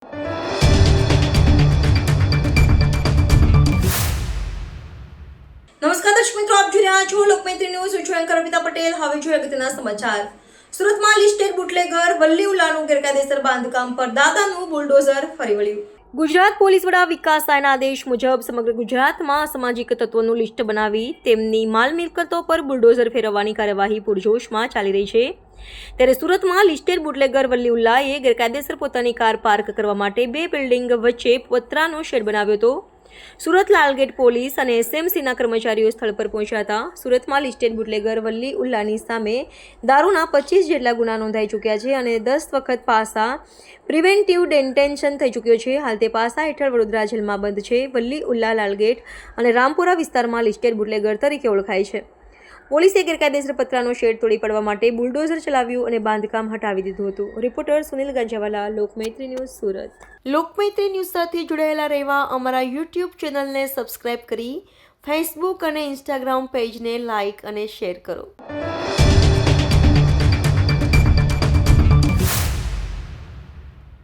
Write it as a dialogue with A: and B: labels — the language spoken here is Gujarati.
A: નમસ્કાર દર્શક મિત્રો, આપ જોઈ રહ્યા છો લોકમૈત્રી ન્યૂઝ. હું છું એન્કર અમિતા પટેલ. હવે જોઈએ અગત્યના સમાચાર. સુરતમાં લિસ્ટેડ બુટલેગર વલ્લી ઉલ્લાનું ગેરકાયદેસર બાંધકામ પર દાદાનું બુલડોઝર ફરી વળ્યું. ગુજરાત પોલીસ વડા વિકાસ રાયના આદેશ મુજબ સમગ્ર ગુજરાતમાં અસામાજિક તત્વોનું લિસ્ટ બનાવી તેમની માલ મિલકતો પર બુલડોઝર ફેરવવાની કાર્યવાહી પૂરજોશમાં ચાલી રહી છે. ત્યારે સુરતમાં લિસ્ટેડ બુટલેગર વલ્લી ઉલ્લાએ ગેરકાયદેસર પોતાની કાર પાર્ક કરવા માટે બે બિલ્ડિંગ વચ્ચે પતરાનો શેડ બનાવ્યો હતો. સુરત લાલગેટ પોલીસ અને એસએમસીના કર્મચારીઓ સ્થળ પર પહોંચ્યા હતા. સુરતમાં લિસ્ટેડ બુટલેગર વલ્લી ઉલ્લાની સામે દારૂના 25 જેટલા ગુના નોંધાઈ ચૂક્યા છે અને 10 વખત પાસા પ્રિવેન્ટિવ ડેટેન્શન થઈ ચૂક્યો છે. હાલ તે પાસા હેઠળ વડોદરા જેલમાં બંધ છે. વલ્લી ઉલ્લા લાલગેટ અને રામપુરા વિસ્તારમાં લિસ્ટેડ બુટલેગર તરીકે ઓળખાય છે. પોલીસે ગેરકાયદેસર પતરાનો શેડ તોડી પાડવા માટે બુલડોઝર ચલાવ્યું અને બાંધકામ હટાવી દીધું હતું. Reporter Sunil Ganjawala, Lokmaitri news, Surat. Lokmaitri news સાથે જોડાયેલા રહેવા અમારા યુટ્યુબ ચેનલને સબસ્ક્રાઇબ કરી ફેસબુક અને ઇન્સ્ટાગ્રામ પેજને લાઇક અને શેર કરો.